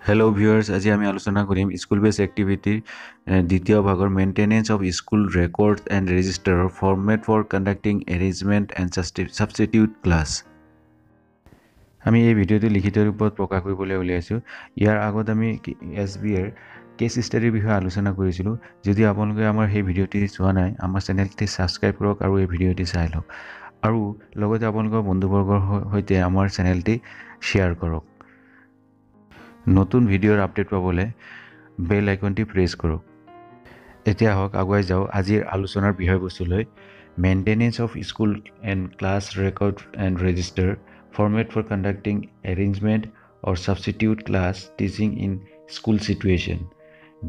Hello viewers, আজি আমি আলোচনা কৰিম স্কুল বেস এক্টিভিটিৰ দ্বিতীয় ভাগৰ maintenance of school record and ৰেজিষ্টাৰৰ format for conducting arrangement and substitute class. আমি এই ভিডিঅ'টো লিখিত ৰূপত প্ৰকাশ কৰিবলৈ উলিয়াইছোঁ। ইয়াৰ আগত আমি SBৰ কেছ ষ্টাডিৰ বিষয়ে আলোচনা কৰিছিলোঁ। যদি আপোনালোকে আমাৰ সেই ভিডিঅ'টি চোৱা নাই, আমাৰ চেনেলটি ছাবস্ক্ৰাইব কৰক আৰু এই ভিডিঅ'টি চাই লওক আৰু লগতে আপোনালোকৰ বন্ধুবৰ্গৰ সৈতে আমাৰ চেনেলটি শ্বেয়াৰ কৰক। নতুন ভিডিঅ'ৰ আপডেট পাবলৈ বেল আইকনটি প্ৰেছ কৰক। এতিয়া হওক আগুৱাই যাওঁ আজিৰ আলোচনাৰ বিষয়বস্তুলৈ। Maintenance of school and class record and register format for conducting arrangement or substitute class teaching in school situation.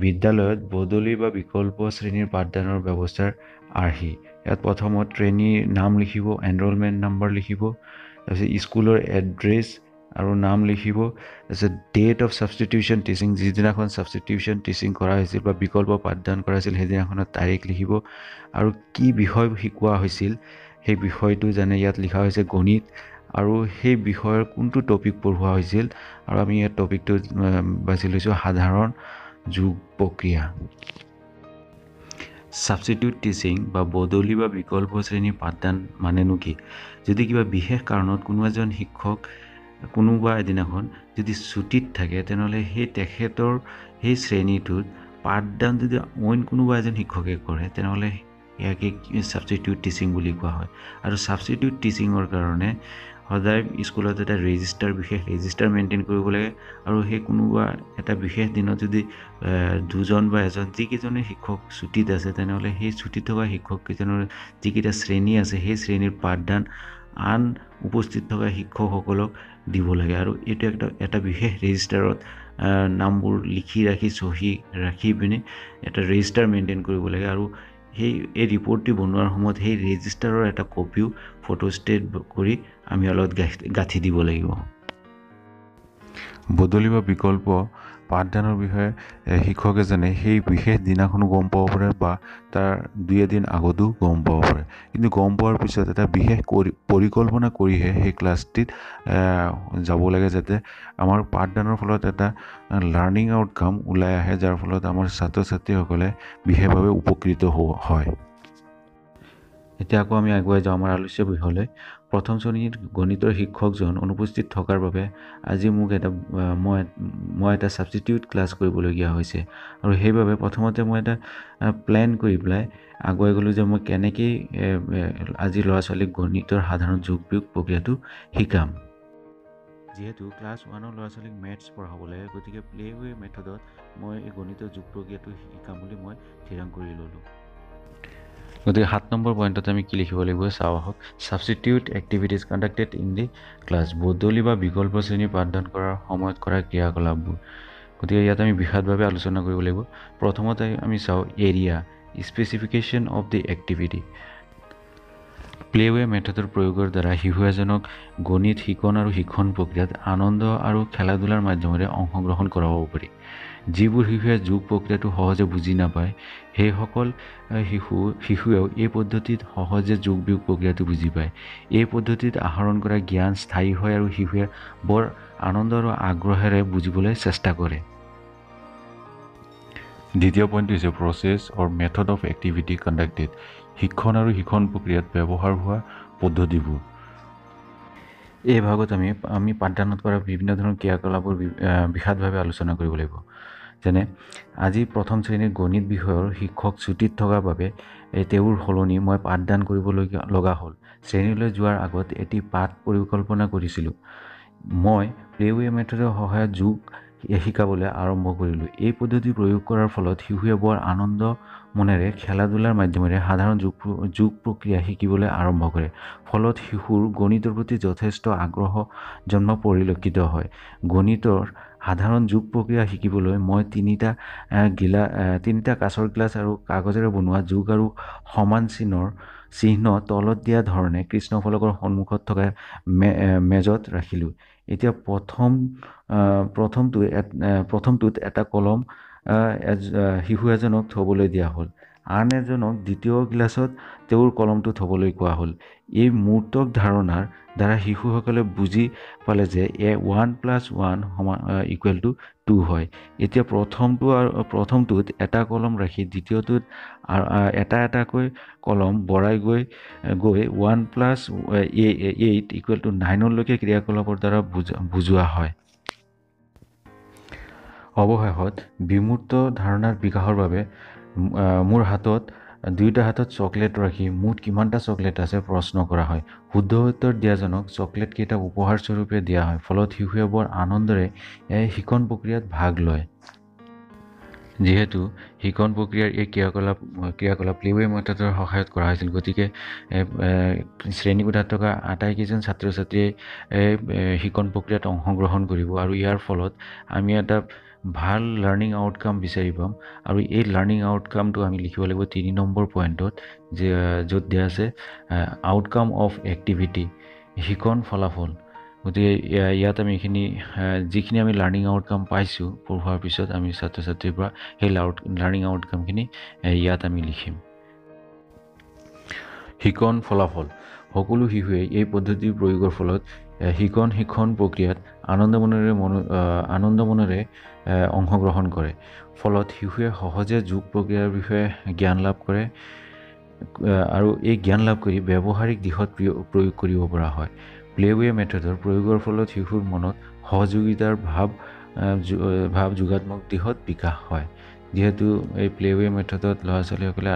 বিদ্যালয়ত বদলি বা বিকল্প শ্ৰেণীৰ পাঠদানৰ ব্যৱস্থাৰ আৰ্হি। ইয়াত প্ৰথমত শ্ৰেণীৰ নাম লিখিব, এনৰলমেণ্ট নাম্বাৰ লিখিব, তাৰপিছত স্কুলৰ এড্ৰেছ আৰু নাম লিখিব, তাৰপিছত ডেট অফ ছাবষ্টিটিউশ্যন টিচিং, যিদিনাখন ছাবষ্টিটিউশ্যন টিচিং কৰা হৈছিল বা বিকল্প পাঠদান কৰা হৈছিল সেইদিনাখনৰ তাৰিখ লিখিব আৰু কি বিষয় শিকোৱা হৈছিল সেই বিষয়টো যেনে ইয়াত লিখা হৈছে গণিত আৰু সেই বিষয়ৰ কোনটো টপিক পঢ়োৱা হৈছিল আৰু আমি ইয়াত টপিকটো বাছি লৈছোঁ সাধাৰণ যোগ প্ৰক্ৰিয়া। ছাবষ্টিটিউট টিচিং বা বদলি বা বিকল্প শ্ৰেণীৰ পাঠদান মানেনো কি? যদি কিবা বিশেষ কাৰণত কোনো এজন শিক্ষক কোনোবা এদিনাখন যদি ছুটিত থাকে তেনেহ'লে তেখেতৰ সেই শ্ৰেণীটোত পাঠদান যদি অইন কোনোবা এজন শিক্ষকে কৰে তেনেহ'লে ইয়াকে ছাবষ্টিটিউট টিচিং বুলি কোৱা হয়। আৰু ছাবষ্টিটিউট টিচিঙৰ কাৰণে সদায় স্কুলত এটা বিশেষ ৰেজিষ্টাৰ মেইনটেইন কৰিব লাগে আৰু সেই কোনোবা এটা বিশেষ দিনত যদি দুজন বা এজন যিকেইজনে শিক্ষক ছুটিত আছে তেনেহ'লে সেই ছুটিত থকা শিক্ষককেইজনৰ যিকেইটা শ্ৰেণী আছে সেই শ্ৰেণীৰ পাঠদান আন উপস্থিত থকা শিক্ষকসকলক দিব লাগে আৰু এইটো এটা বিশেষ ৰেজিষ্টাৰত নামবোৰ লিখি ৰাখি চহী ৰাখি পিনে এটা ৰেজিষ্টাৰ মেইনটেইন কৰিব লাগে আৰু এই ৰিপৰ্টটি বনোৱাৰ সময়ত সেই ৰেজিষ্টাৰৰ এটা কপিও ফটোষ্টেট কৰি আমি অলপ গাঁঠি দিব লাগিব। বদলি বা বিকল্প পাঠদানৰ বিষয়ে শিক্ষক এজনে সেই বিশেষ দিনাখনো গম পাব পাৰে বা তাৰ দুই এদিন আগতো গম পাব পাৰে, কিন্তু গম পোৱাৰ পিছত এটা বিশেষ পৰিকল্পনা কৰিহে সেই ক্লাছটিত যাব লাগে যাতে আমাৰ পাঠদানৰ ফলত এটা লাৰ্ণিং আউটকাম ওলাই আহে, যাৰ ফলত আমাৰ ছাত্ৰ ছাত্ৰীসকলে বিশেষভাৱে উপকৃত হয়। এতিয়া আকৌ আমি আগুৱাই যাওঁ আমাৰ আলোচ্য বিষয়লৈ। প্ৰথম শ্ৰেণীৰ গণিতৰ শিক্ষকজন অনুপস্থিত থকাৰ বাবে আজি মোক মই এটা ছাবষ্টিটিউট ক্লাছ কৰিবলগীয়া হৈছে আৰু সেইবাবে প্ৰথমতে মই এটা প্লেন কৰি পেলাই আগুৱাই গ'লোঁ যে মই কেনেকৈ আজি ল'ৰা ছোৱালীক গণিতৰ সাধাৰণ যোগ বিয়োগ প্ৰক্ৰিয়াটো শিকাম। যিহেতু ক্লাছ 1ৰ ল'ৰা ছোৱালীক মেথছ পঢ়াব লাগে, গতিকে প্লেৱে মেথডত মই এই গণিতৰ যোগ প্ৰক্ৰিয়াটো শিকাম বুলি মই থিৰাং কৰি ল'লোঁ। গতিকে 7 নম্বৰ পইণ্টত আমি কি লিখিব লাগিব চাওঁ আহক। Substitute activities conducted in the class, বদলি বা বিকল্প শ্ৰেণী পাঠদান কৰাৰ সময়ত কৰা ক্ৰিয়াকলাপবোৰ। গতিকে ইয়াত আমি বিশদভাৱে আলোচনা কৰিব লাগিব। প্ৰথমতে আমি চাওঁ area, specification of the activity. Play way মেথডৰ প্ৰয়োগৰ দ্বাৰা শিশু এজনক গণিত শিকন আৰু শিক্ষণ প্ৰক্ৰিয়াত আনন্দ আৰু খেলা ধূলাৰ মাধ্যমেৰে অংশগ্ৰহণ কৰাব পাৰি। যিবোৰ শিশুৱে যোগ প্ৰক্ৰিয়াটো সহজে বুজি নাপায় সেইসকল শিশুৱেও এই পদ্ধতিত সহজে যোগ বিয়োগ প্ৰক্ৰিয়াটো বুজি পায়। এই পদ্ধতিত আহৰণ কৰা জ্ঞান স্থায়ী হয় আৰু শিশুৱে বৰ আনন্দ আৰু আগ্ৰহেৰে বুজিবলৈ চেষ্টা কৰে। দ্বিতীয় পইণ্টটো হৈছে process or method of activity conducted, শিক্ষণ আৰু শিক্ষণ প্ৰক্ৰিয়াত ব্যৱহাৰ হোৱা পদ্ধতিবোৰ। এই ভাগত আমি পাঠদানত কৰা বিভিন্ন ধৰণৰ ক্ৰিয়াকলাপৰ বিশদভাৱে আলোচনা কৰিব লাগিব। যেনে আজি প্ৰথম শ্ৰেণীৰ গণিত বিষয়ৰ শিক্ষক ছুটিত থকাৰ বাবে তেওঁৰ সলনি মই পাঠদান কৰিবলগা হ'ল। শ্ৰেণীলৈ যোৱাৰ আগত এটি পাঠ পৰিকল্পনা কৰিছিলোঁ। মই প্লেৱে মেথডৰ সহায়ত যোগ শিকাবলৈ আৰম্ভ কৰিলোঁ। এই পদ্ধতি প্ৰয়োগ কৰাৰ ফলত শিশুৱে বৰ আনন্দ মনেৰে খেলা ধূলাৰ মাধ্যমেৰে সাধাৰণ যোগ প্ৰক্ৰিয়া শিকিবলৈ আৰম্ভ কৰে। ফলত শিশুৰ গণিতৰ প্ৰতি যথেষ্ট আগ্ৰহ জন্ম পৰিলক্ষিত হয়। গণিতৰ সাধাৰণ যোগ প্ৰক্ৰিয়া শিকিবলৈ মই তিনিটা কাঁচৰ গ্লাছ আৰু কাগজেৰে বনোৱা যোগ আৰু সমান চিহ্ন তলত দিয়া ধৰণে কৃষ্ণফলকৰ সন্মুখত থকা মেজত ৰাখিলোঁ। এতিয়া প্ৰথমটোত এটা কলম শিশু এজনক থ'বলৈ দিয়া হ'ল আন এজনক দ্বিতীয় ক্লাছত তেওঁৰ কলমটো থ'বলৈ কোৱা হ'ল। এই মূৰ্তক ধাৰণাৰ দ্বাৰা শিশুসকলে বুজি পালে যে 1+1 = 2 হয়। এতিয়া প্ৰথমটোত এটা কলম ৰাখি দ্বিতীয়টোত এটা এটাকৈ কলম বঢ়াই গৈ 1+8 = 9 ক্ৰিয়াকলাপৰ দ্বাৰা বুজোৱা হয়। অৱশেষত বিমূৰ্ত ধাৰণাৰ বিকাশৰ বাবে মোৰ দুয়োটা হাতত চকলেট ৰাখি মুঠ কিমানটা চকলেট আছে প্ৰশ্ন কৰা হয়। শুদ্ধ উত্তৰ দিয়াজনক চকলেট কেইটা উপহাৰ স্বৰূপে দিয়া হয়। ফলত শিশুৱে বৰ আনন্দেৰে শিক্ষণ প্ৰক্ৰিয়াত ভাগ লয়। যিহেতু শিক্ষণ প্ৰক্ৰিয়াৰ এই ক্ৰিয়াকলাপ প্লেৱে মেথডৰ সহায়ত কৰা হৈছিল, গতিকে শ্ৰেণীকোঠাত থকা আটাইকেইজন ছাত্ৰ ছাত্ৰীয়ে শিক্ষণ প্ৰক্ৰিয়াত অংশগ্ৰহণ কৰিব আৰু ইয়াৰ ফলত আমি এটা ভাল লাৰ্ণিং আউটকাম বিচাৰি পাম। আৰু এই লাৰ্ণিং আউটকামটো আমি লিখিব লাগিব 3 নম্বৰ পইণ্টত, য'ত দিয়া আছে আউটকাম অফ এক্টিভিটি, শিক্ষণ ফলাফল। গতিকে ইয়াত আমি যিখিনি আমি লাৰ্ণিং আউটকাম পাইছোঁ পঢ়োৱাৰ পিছত আমি ছাত্ৰ ছাত্ৰীৰ পৰা সেই লাৰ্ণিং আউটকামখিনি ইয়াত আমি লিখিম। শিক্ষণ ফলাফল। সকলো শিশুৱে এই পদ্ধতিৰ প্ৰয়োগৰ ফলত শিক্ষণ প্ৰক্ৰিয়াত আনন্দ মনেৰে অংশগ্ৰহণ কৰে। ফলত শিশুৱে সহজে যোগ প্ৰক্ৰিয়াৰ বিষয়ে জ্ঞান লাভ কৰে আৰু এই জ্ঞান লাভ কৰি ব্যৱহাৰিক দিশত প্ৰয়োগ কৰিব পৰা হয়। প্লেৱে মেথডৰ প্ৰয়োগৰ ফলত শিশুৰ মনত সহযোগিতাৰ ভাৱ যোগাত্মক দিশত বিকাশ হয়। যিহেতু এই প্লেৱে মেথডত ল'ৰা ছোৱালীসকলে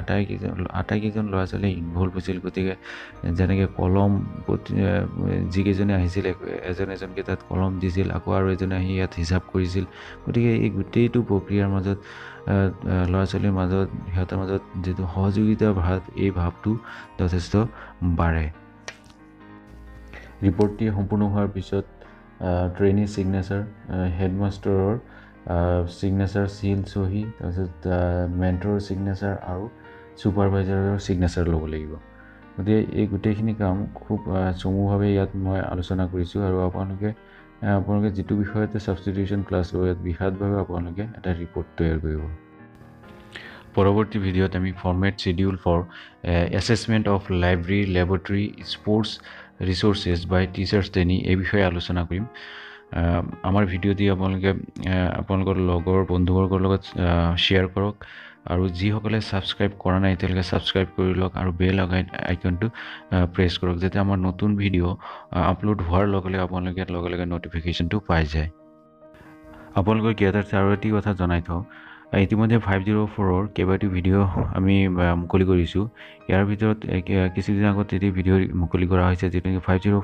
আটাইকেইজন ল'ৰা ছোৱালী ইনভলভ হৈছিল, গতিকে যেনেকৈ কলম যিকেইজনে আহিছিল এজনকৈ তাত কলম দিছিল, আকৌ আৰু এজনে আহি ইয়াত হিচাপ কৰিছিল। গতিকে এই গোটেইটো প্ৰক্ৰিয়াৰ মাজত ল'ৰা ছোৱালীৰ মাজত সিহঁতৰ মাজত যিটো সহযোগিতাৰ ভাৱ, এই ভাৱটো যথেষ্ট বাঢ়ে। ৰিপৰ্টটি সম্পূৰ্ণ হোৱাৰ পিছত ট্ৰেইনিৰ ছিগনেচাৰ, হেডমাষ্টাৰৰ ছিগনেচাৰ, চিল চহী, তাৰপিছত মেণ্টৰৰ ছিগনেচাৰ আৰু ছুপাৰভাইজাৰৰ ছিগনেচাৰ ল'ব লাগিব। গতিকে এই গোটেইখিনি কাম খুব চমুভাৱে ইয়াত মই আলোচনা কৰিছোঁ আৰু আপোনালোকে যিটো বিষয়তে ছাবষ্টিটিউশ্যন ক্লাছ লয় ইয়াত বিশদভাৱে আপোনালোকে এটা ৰিপৰ্ট তৈয়াৰ কৰিব। পৰৱৰ্তী ভিডিঅ'ত আমি format schedule for assessment of library, laboratory, sports resources by teachers training এই বিষয়ে আলোচনা কৰিম। আমাৰ ভিডিঅ'টি আপোনালোকৰ লগৰ বন্ধুবৰ্গৰ লগত শ্বেয়াৰ কৰক আৰু যিসকলে ছাবস্ক্ৰাইব কৰা নাই তেওঁলোকে ছাবস্ক্ৰাইব কৰি লওক আৰু বেল আইকনটো প্ৰেছ কৰক, যাতে আমাৰ নতুন ভিডিঅ' আপলোড হোৱাৰ লগে লগে আপোনালোকে লগে লগে নটিফিকেশ্যনটো পাই যায়। আপোনালোকৰ জ্ঞাতাৰ্থে আৰু এটি কথা জনাই থওঁ, ইতিমধ্যে 504ৰ কেইবাটাও ভিডিঅ' আমি মুকলি কৰিছোঁ। ইয়াৰ ভিতৰত কিছুদিন আগত এটি ভিডিঅ' মুকলি কৰা হৈছে, যিটো 504ৰ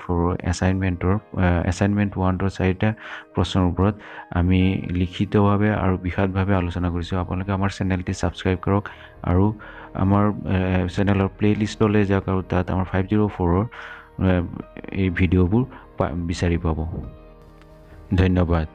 এছাইনমেণ্ট 1ৰ 4টা প্ৰশ্নৰ ওপৰত আমি লিখিতভাৱে আৰু বিশদভাৱে আলোচনা কৰিছোঁ। আপোনালোকে আমাৰ চেনেলটি ছাবস্ক্ৰাইব কৰক আৰু আমাৰ চেনেলৰ প্লে'লিষ্টলৈ যাওক আৰু তাত আমাৰ 504ৰ এই ভিডিঅ'বোৰ বিচাৰি পাব। ধন্যবাদ।